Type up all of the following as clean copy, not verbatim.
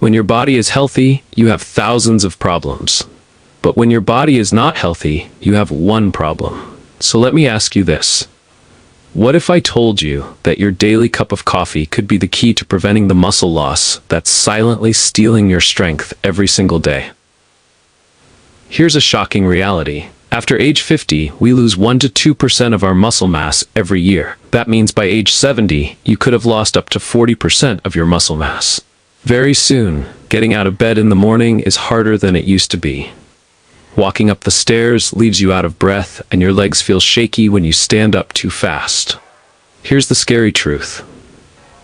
When your body is healthy, you have thousands of problems. But when your body is not healthy, you have one problem. So let me ask you this. What if I told you that your daily cup of coffee could be the key to preventing the muscle loss that's silently stealing your strength every single day? Here's a shocking reality. After age 50, we lose 1 to 2% of our muscle mass every year. That means by age 70, you could have lost up to 40% of your muscle mass. Very soon, getting out of bed in the morning is harder than it used to be. Walking up the stairs leaves you out of breath, and your legs feel shaky when you stand up too fast. Here's the scary truth.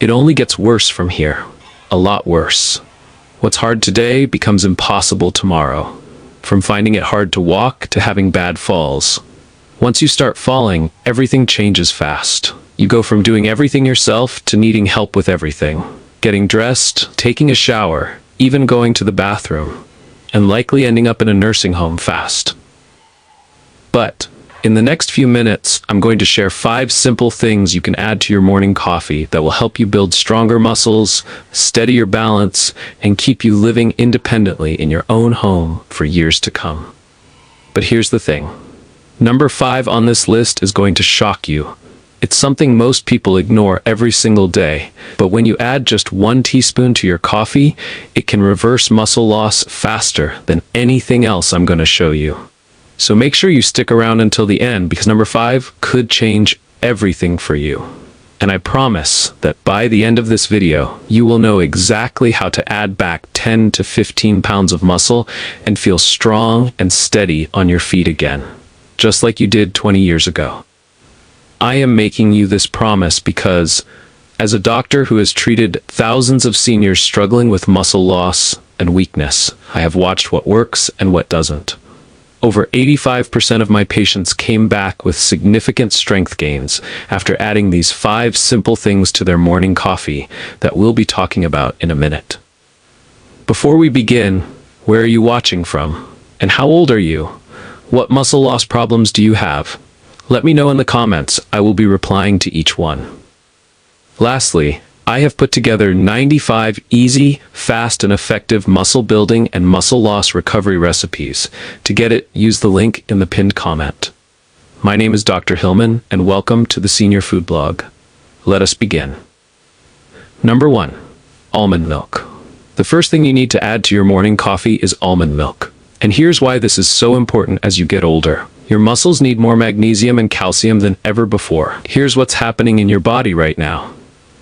It only gets worse from here. A lot worse. What's hard today becomes impossible tomorrow. From finding it hard to walk to having bad falls. Once you start falling, everything changes fast. You go from doing everything yourself to needing help with everything. Getting dressed, taking a shower, even going to the bathroom, and likely ending up in a nursing home fast. But in the next few minutes, I'm going to share 5 simple things you can add to your morning coffee that will help you build stronger muscles, steady your balance, and keep you living independently in your own home for years to come. But here's the thing. Number 5 on this list is going to shock you. It's something most people ignore every single day, but when you add just 1 teaspoon to your coffee, it can reverse muscle loss faster than anything else I'm going to show you. So make sure you stick around until the end, because number 5 could change everything for you. And I promise that by the end of this video, you will know exactly how to add back 10 to 15 pounds of muscle and feel strong and steady on your feet again, just like you did 20 years ago. I am making you this promise because, as a doctor who has treated thousands of seniors struggling with muscle loss and weakness, I have watched what works and what doesn't. Over 85% of my patients came back with significant strength gains after adding these 5 simple things to their morning coffee that we'll be talking about in a minute. Before we begin, where are you watching from? And how old are you? What muscle loss problems do you have? Let me know in the comments. I will be replying to each one. Lastly, I have put together 95 easy, fast, and effective muscle building and muscle loss recovery recipes. To get it, use the link in the pinned comment. My name is Dr. Hillman, and welcome to the Senior Food Blog. Let us begin. Number 1. Almond milk. The first thing you need to add to your morning coffee is almond milk. And here's why this is so important as you get older. Your muscles need more magnesium and calcium than ever before. Here's what's happening in your body right now.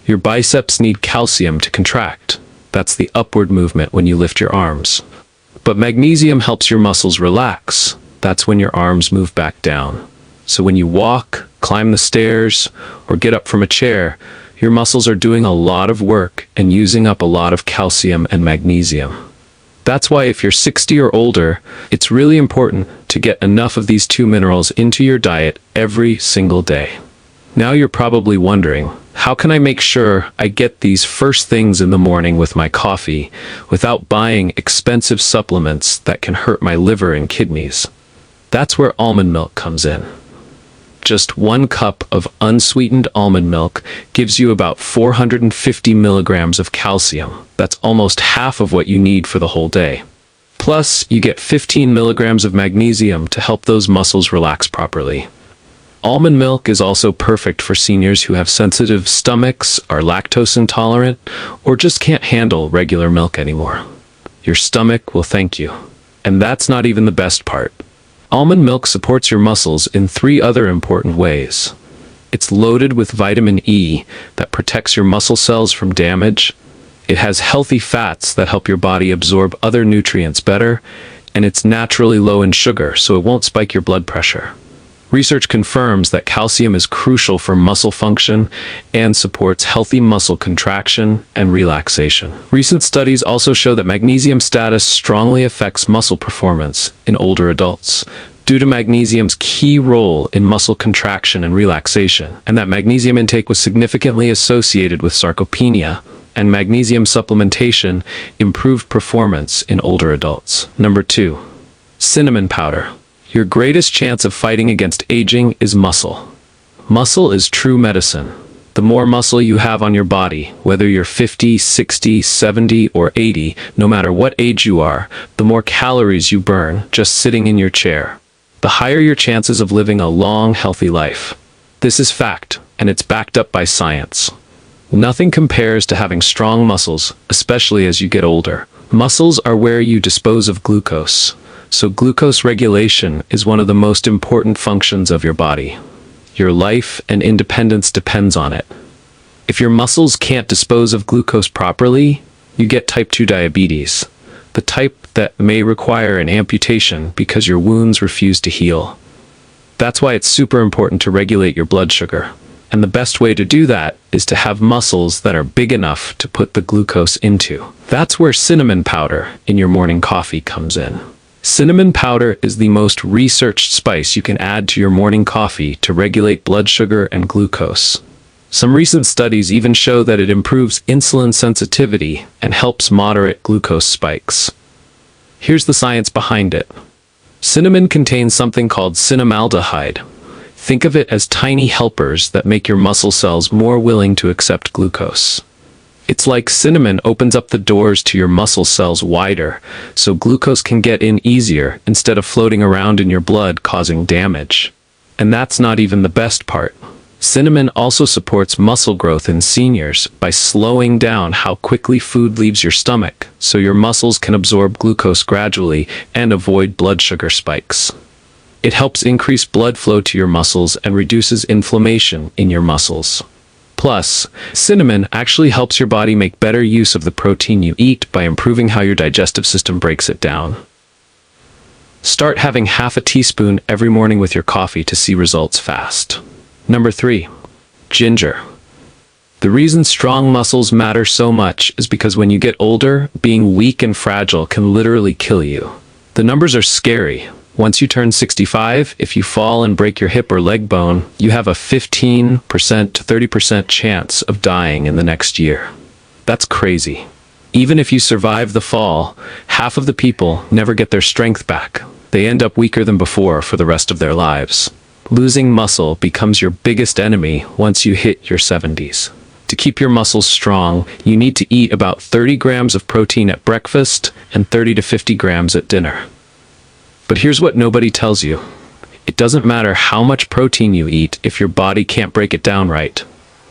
Your biceps need calcium to contract. That's the upward movement when you lift your arms. But magnesium helps your muscles relax. That's when your arms move back down. So when you walk, climb the stairs, or get up from a chair, your muscles are doing a lot of work and using up a lot of calcium and magnesium. That's why if you're 60 or older, it's really important to get enough of these 2 minerals into your diet every single day. Now you're probably wondering, how can I make sure I get these first things in the morning with my coffee without buying expensive supplements that can hurt my liver and kidneys? That's where almond milk comes in. Just 1 cup of unsweetened almond milk gives you about 450 milligrams of calcium. That's almost half of what you need for the whole day. Plus, you get 15 milligrams of magnesium to help those muscles relax properly. Almond milk is also perfect for seniors who have sensitive stomachs, are lactose intolerant, or just can't handle regular milk anymore. Your stomach will thank you. And that's not even the best part. Almond milk supports your muscles in 3 other important ways. It's loaded with vitamin E that protects your muscle cells from damage. It has healthy fats that help your body absorb other nutrients better, and it's naturally low in sugar, so it won't spike your blood pressure. Research confirms that calcium is crucial for muscle function and supports healthy muscle contraction and relaxation. Recent studies also show that magnesium status strongly affects muscle performance in older adults due to magnesium's key role in muscle contraction and relaxation, and that magnesium intake was significantly associated with sarcopenia, and magnesium supplementation improved performance in older adults. Number 2. Cinnamon powder. Your greatest chance of fighting against aging is muscle. Muscle is true medicine. The more muscle you have on your body, whether you're 50, 60, 70, or 80, no matter what age you are, the more calories you burn just sitting in your chair. The higher your chances of living a long, healthy life. This is fact, and it's backed up by science. Nothing compares to having strong muscles, especially as you get older. Muscles are where you dispose of glucose, so glucose regulation is one of the most important functions of your body. Your life and independence depends on it. If your muscles can't dispose of glucose properly, you get type 2 diabetes, the type that may require an amputation because your wounds refuse to heal. That's why it's super important to regulate your blood sugar. And the best way to do that is to have muscles that are big enough to put the glucose into. That's where cinnamon powder in your morning coffee comes in. Cinnamon powder is the most researched spice you can add to your morning coffee to regulate blood sugar and glucose. Some recent studies even show that it improves insulin sensitivity and helps moderate glucose spikes. Here's the science behind it. Cinnamon contains something called cinnamaldehyde. Think of it as tiny helpers that make your muscle cells more willing to accept glucose. It's like cinnamon opens up the doors to your muscle cells wider, so glucose can get in easier instead of floating around in your blood causing damage. And that's not even the best part. Cinnamon also supports muscle growth in seniors by slowing down how quickly food leaves your stomach, so your muscles can absorb glucose gradually and avoid blood sugar spikes. It helps increase blood flow to your muscles and reduces inflammation in your muscles. Plus, cinnamon actually helps your body make better use of the protein you eat by improving how your digestive system breaks it down. Start having half a teaspoon every morning with your coffee to see results fast. Number 3. Ginger. The reason strong muscles matter so much is because when you get older, being weak and fragile can literally kill you. The numbers are scary. Once you turn 65, if you fall and break your hip or leg bone, you have a 15% to 30% chance of dying in the next year. That's crazy. Even if you survive the fall, half of the people never get their strength back. They end up weaker than before for the rest of their lives. Losing muscle becomes your biggest enemy once you hit your 70s. To keep your muscles strong, you need to eat about 30 grams of protein at breakfast and 30 to 50 grams at dinner. But here's what nobody tells you. It doesn't matter how much protein you eat if your body can't break it down right.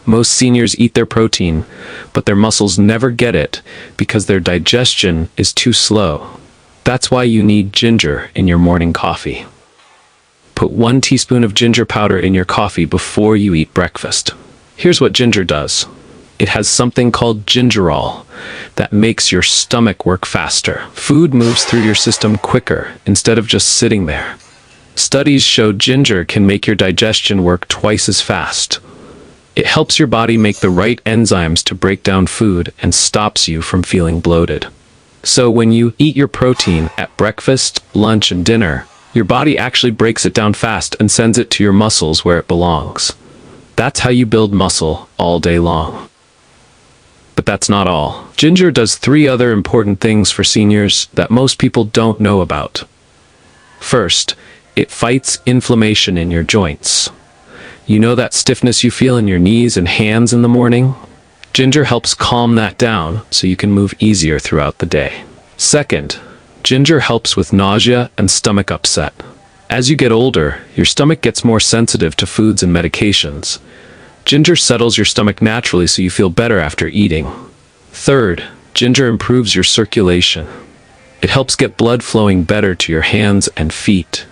Most seniors eat their protein, but their muscles never get it because their digestion is too slow. That's why you need ginger in your morning coffee. Put 1 teaspoon of ginger powder in your coffee before you eat breakfast. Here's what ginger does. It has something called gingerol that makes your stomach work faster. Food moves through your system quicker instead of just sitting there. Studies show ginger can make your digestion work twice as fast. It helps your body make the right enzymes to break down food and stops you from feeling bloated. So when you eat your protein at breakfast, lunch, and dinner, your body actually breaks it down fast and sends it to your muscles where it belongs. That's how you build muscle all day long. But that's not all. Ginger does 3 other important things for seniors that most people don't know about. First, it fights inflammation in your joints. You know that stiffness you feel in your knees and hands in the morning? Ginger helps calm that down so you can move easier throughout the day. Second, ginger helps with nausea and stomach upset. As you get older, your stomach gets more sensitive to foods and medications. Ginger settles your stomach naturally so you feel better after eating. Third, ginger improves your circulation. It helps get blood flowing better to your hands and feet.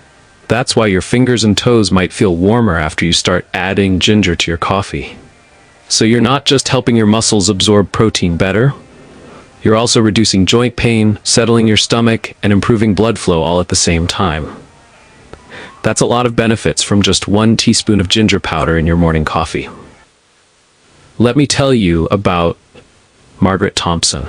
That's why your fingers and toes might feel warmer after you start adding ginger to your coffee. So you're not just helping your muscles absorb protein better, you're also reducing joint pain, settling your stomach, and improving blood flow all at the same time. That's a lot of benefits from just 1 teaspoon of ginger powder in your morning coffee. Let me tell you about Margaret Thompson,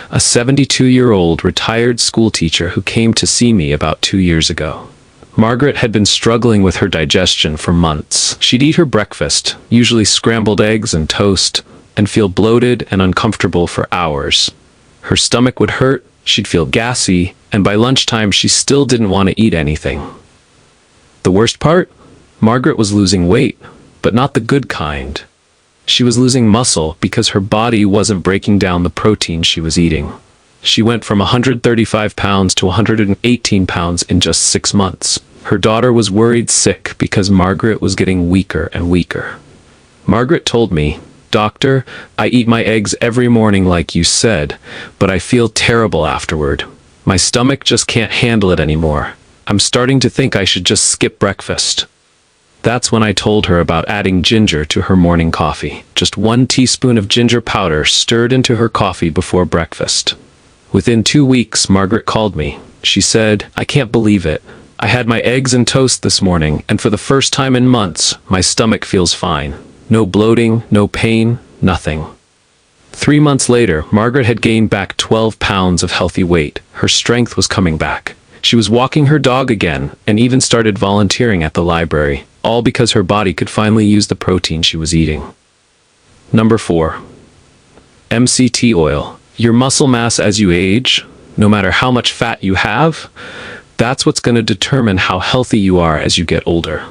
a 72-year-old retired school teacher who came to see me about 2 years ago. Margaret had been struggling with her digestion for months. She'd eat her breakfast, usually scrambled eggs and toast, and feel bloated and uncomfortable for hours. Her stomach would hurt, she'd feel gassy, and by lunchtime she still didn't want to eat anything. The worst part? Margaret was losing weight, but not the good kind. She was losing muscle because her body wasn't breaking down the protein she was eating. She went from 135 pounds to 118 pounds in just 6 months. Her daughter was worried sick because Margaret was getting weaker and weaker. Margaret told me, "Doctor, I eat my eggs every morning like you said, but I feel terrible afterward. My stomach just can't handle it anymore. I'm starting to think I should just skip breakfast." That's when I told her about adding ginger to her morning coffee. Just 1 teaspoon of ginger powder stirred into her coffee before breakfast. Within 2 weeks, Margaret called me. She said, "I can't believe it. I had my eggs and toast this morning, and for the first time in months, my stomach feels fine. No bloating, no pain, nothing." 3 months later, Margaret had gained back 12 pounds of healthy weight. Her strength was coming back. She was walking her dog again, and even started volunteering at the library, all because her body could finally use the protein she was eating. Number 4. MCT oil. Your muscle mass as you age, no matter how much fat you have, that's what's going to determine how healthy you are as you get older.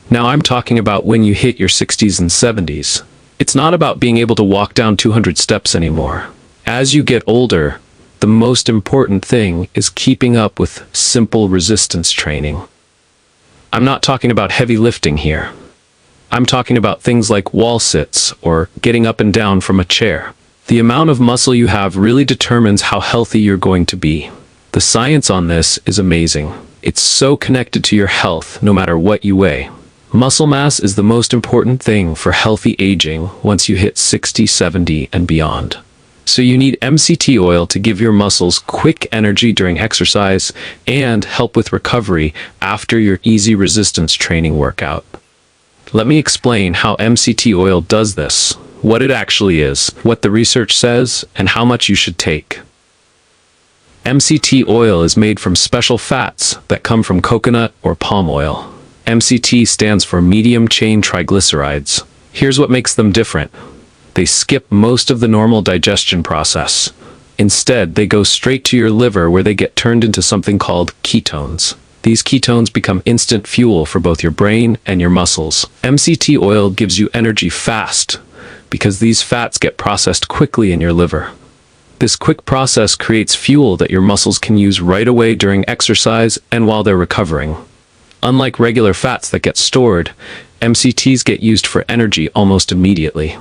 Now I'm talking about when you hit your 60s and 70s. It's not about being able to walk down 200 steps anymore. As you get older, the most important thing is keeping up with simple resistance training. I'm not talking about heavy lifting here. I'm talking about things like wall sits or getting up and down from a chair. The amount of muscle you have really determines how healthy you're going to be. The science on this is amazing. It's so connected to your health no matter what you weigh. Muscle mass is the most important thing for healthy aging once you hit 60, 70, and beyond. So you need MCT oil to give your muscles quick energy during exercise and help with recovery after your easy resistance training workout. Let me explain how MCT oil does this, what it actually is, what the research says, and how much you should take. MCT oil is made from special fats that come from coconut or palm oil. MCT stands for medium chain triglycerides. Here's what makes them different. They skip most of the normal digestion process. Instead, they go straight to your liver where they get turned into something called ketones. These ketones become instant fuel for both your brain and your muscles. MCT oil gives you energy fast because these fats get processed quickly in your liver. This quick process creates fuel that your muscles can use right away during exercise and while they're recovering. Unlike regular fats that get stored, MCTs get used for energy almost immediately.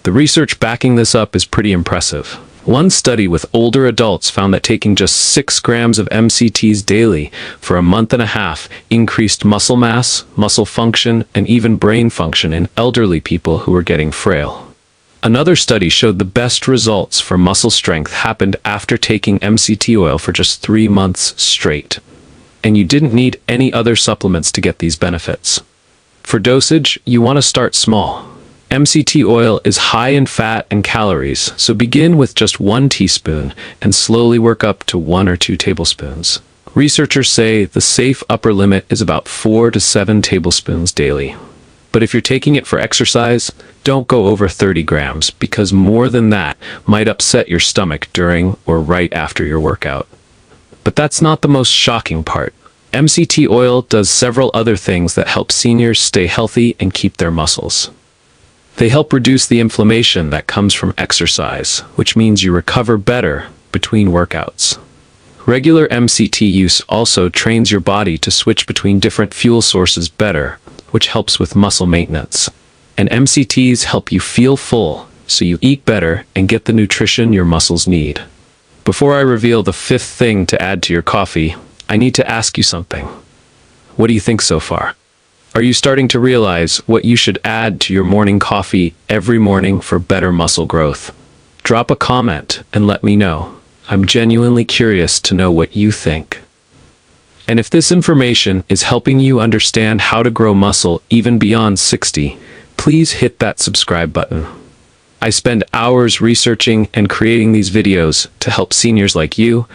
The research backing this up is pretty impressive. One study with older adults found that taking just 6 grams of MCTs daily for a month and a half increased muscle mass, muscle function, and even brain function in elderly people who were getting frail. Another study showed the best results for muscle strength happened after taking MCT oil for just 3 months straight. And you didn't need any other supplements to get these benefits. For dosage, you want to start small. MCT oil is high in fat and calories, so begin with just 1 teaspoon and slowly work up to 1 or 2 tablespoons. Researchers say the safe upper limit is about 4 to 7 tablespoons daily. But if you're taking it for exercise, don't go over 30 grams because more than that might upset your stomach during or right after your workout. But that's not the most shocking part. MCT oil does several other things that help seniors stay healthy and keep their muscles. They help reduce the inflammation that comes from exercise, which means you recover better between workouts. Regular MCT use also trains your body to switch between different fuel sources better, which helps with muscle maintenance. And MCTs help you feel full, so you eat better and get the nutrition your muscles need. Before I reveal the 5th thing to add to your coffee, I need to ask you something. What do you think so far? Are you starting to realize what you should add to your morning coffee every morning for better muscle growth? Drop a comment and let me know. I'm genuinely curious to know what you think. And if this information is helping you understand how to grow muscle even beyond 60, please hit that subscribe button. I spend hours researching and creating these videos to help seniors like you,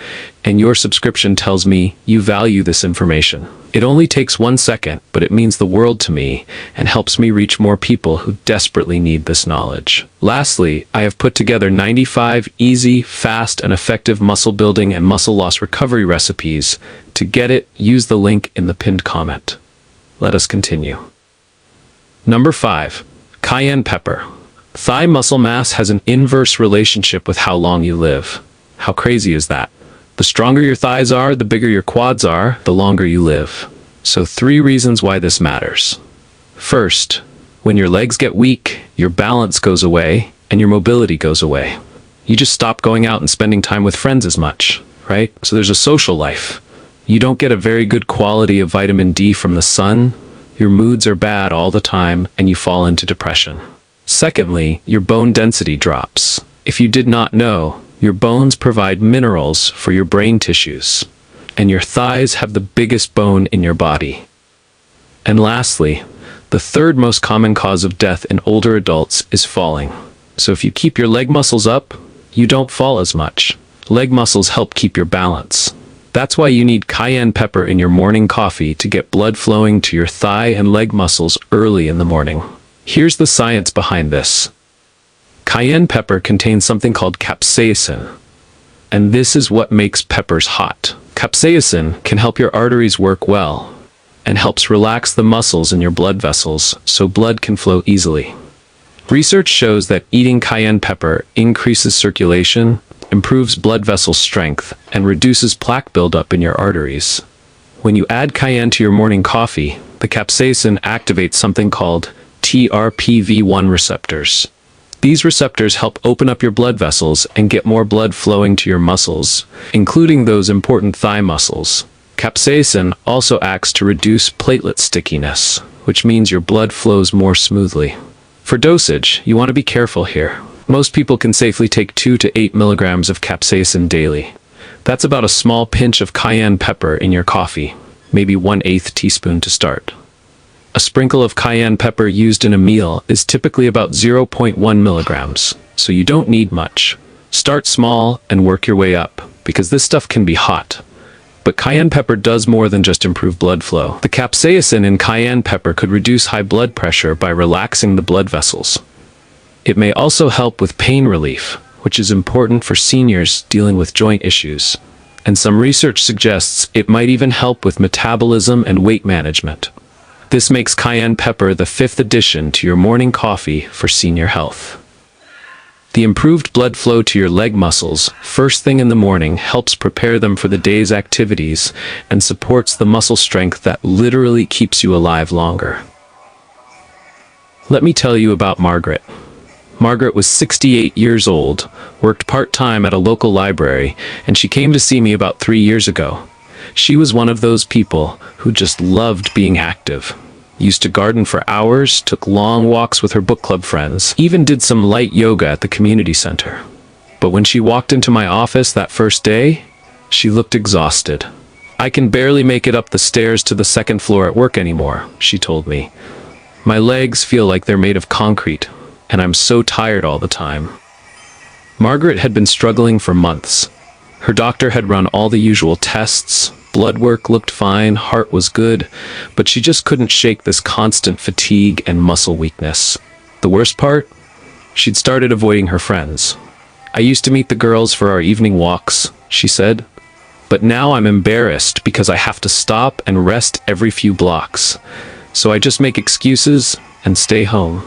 and your subscription tells me you value this information. It only takes 1 second, but it means the world to me and helps me reach more people who desperately need this knowledge. Lastly, I have put together 95 easy, fast, and effective muscle building and muscle loss recovery recipes. To get it, use the link in the pinned comment. Let us continue. Number 5. Cayenne pepper. Thigh muscle mass has an inverse relationship with how long you live. How crazy is that? The stronger your thighs are, the bigger your quads are, the longer you live. So 3 reasons why this matters. First, when your legs get weak, your balance goes away and your mobility goes away. You just stop going out and spending time with friends as much, right? So there's a social life. You don't get a very good quality of vitamin D from the sun, your moods are bad all the time, and you fall into depression. Secondly, your bone density drops. If you did not know, your bones provide minerals for your brain tissues, and your thighs have the biggest bone in your body. And lastly, the third most common cause of death in older adults is falling. So if you keep your leg muscles up, you don't fall as much. Leg muscles help keep your balance. That's why you need cayenne pepper in your morning coffee to get blood flowing to your thigh and leg muscles early in the morning. Here's the science behind this. Cayenne pepper contains something called capsaicin, and this is what makes peppers hot. Capsaicin can help your arteries work well and helps relax the muscles in your blood vessels so blood can flow easily. Research shows that eating cayenne pepper increases circulation, improves blood vessel strength, and reduces plaque buildup in your arteries. When you add cayenne to your morning coffee, the capsaicin activates something called TRPV1 receptors. These receptors help open up your blood vessels and get more blood flowing to your muscles, including those important thigh muscles. Capsaicin also acts to reduce platelet stickiness, which means your blood flows more smoothly. For dosage, you want to be careful here. Most people can safely take 2 to 8 milligrams of capsaicin daily. That's about a small pinch of cayenne pepper in your coffee, maybe 1/8 teaspoon to start. A sprinkle of cayenne pepper used in a meal is typically about 0.1 milligrams, so you don't need much. Start small and work your way up, because this stuff can be hot. But cayenne pepper does more than just improve blood flow. The capsaicin in cayenne pepper could reduce high blood pressure by relaxing the blood vessels. It may also help with pain relief, which is important for seniors dealing with joint issues. And some research suggests it might even help with metabolism and weight management. This makes cayenne pepper the 5th addition to your morning coffee for senior health. The improved blood flow to your leg muscles first thing in the morning helps prepare them for the day's activities and supports the muscle strength that literally keeps you alive longer. Let me tell you about Margaret. Margaret was 68 years old, worked part-time at a local library, and she came to see me about 3 years ago. She was one of those people who just loved being active. Used to garden for hours, took long walks with her book club friends, even did some light yoga at the community center. But when she walked into my office that first day, she looked exhausted. "I can barely make it up the stairs to the 2nd floor at work anymore," she told me. "My legs feel like they're made of concrete, and I'm so tired all the time." Margaret had been struggling for months. Her doctor had run all the usual tests, blood work looked fine, heart was good, but she just couldn't shake this constant fatigue and muscle weakness. The worst part? She'd started avoiding her friends. "I used to meet the girls for our evening walks," she said, "but now I'm embarrassed because I have to stop and rest every few blocks. So I just make excuses and stay home."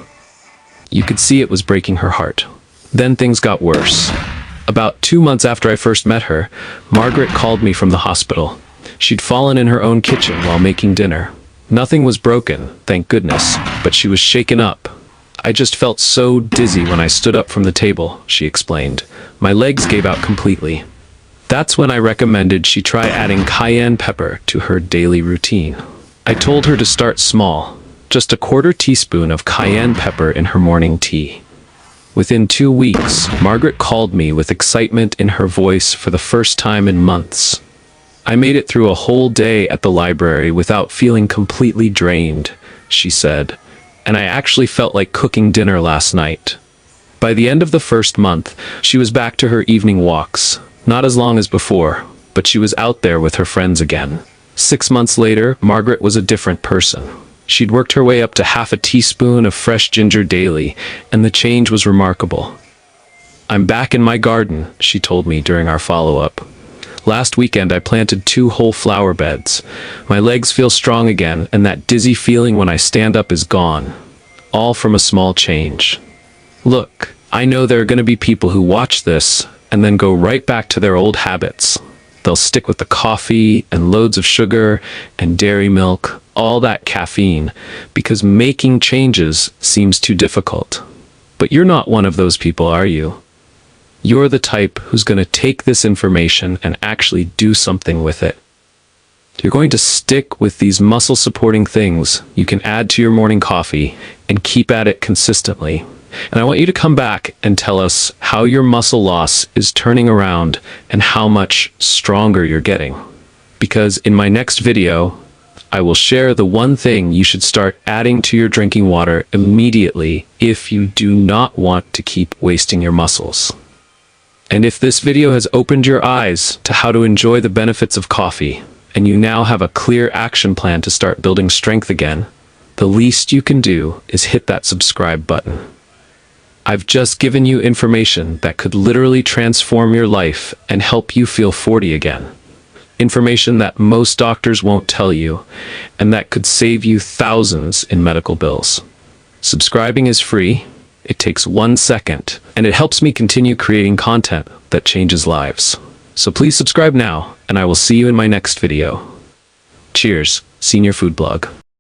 You could see it was breaking her heart. Then things got worse. About 2 months after I first met her, Margaret called me from the hospital. She'd fallen in her own kitchen while making dinner. Nothing was broken, thank goodness, but she was shaken up. "I just felt so dizzy when I stood up from the table," she explained. "My legs gave out completely." That's when I recommended she try adding cayenne pepper to her daily routine. I told her to start small, just a 1/4 teaspoon of cayenne pepper in her morning tea. Within 2 weeks, Margaret called me with excitement in her voice for the first time in months. "I made it through a whole day at the library without feeling completely drained," she said, "and I actually felt like cooking dinner last night." By the end of the first month, she was back to her evening walks, not as long as before, but she was out there with her friends again. 6 months later, Margaret was a different person. She'd worked her way up to 1/2 teaspoon of fresh ginger daily, and the change was remarkable. "I'm back in my garden," she told me during our follow-up. "Last weekend I planted 2 whole flower beds. My legs feel strong again, and that dizzy feeling when I stand up is gone. all from a small change. Look, I know there are going to be people who watch this and then go right back to their old habits. They'll stick with the coffee and loads of sugar and dairy milk, all that caffeine, because making changes seems too difficult. But you're not one of those people, are you? You're the type who's going to take this information and actually do something with it. You're going to stick with these muscle-supporting things you can add to your morning coffee and keep at it consistently. And I want you to come back and tell us how your muscle loss is turning around and how much stronger you're getting. Because in my next video, I will share the one thing you should start adding to your drinking water immediately if you do not want to keep wasting your muscles. And if this video has opened your eyes to how to enjoy the benefits of coffee, and you now have a clear action plan to start building strength again, the least you can do is hit that subscribe button. I've just given you information that could literally transform your life and help you feel 40 again. Information that most doctors won't tell you, and that could save you thousands in medical bills. Subscribing is free, it takes 1 second, and it helps me continue creating content that changes lives. So please subscribe now, and I will see you in my next video. Cheers, Senior Food Blog.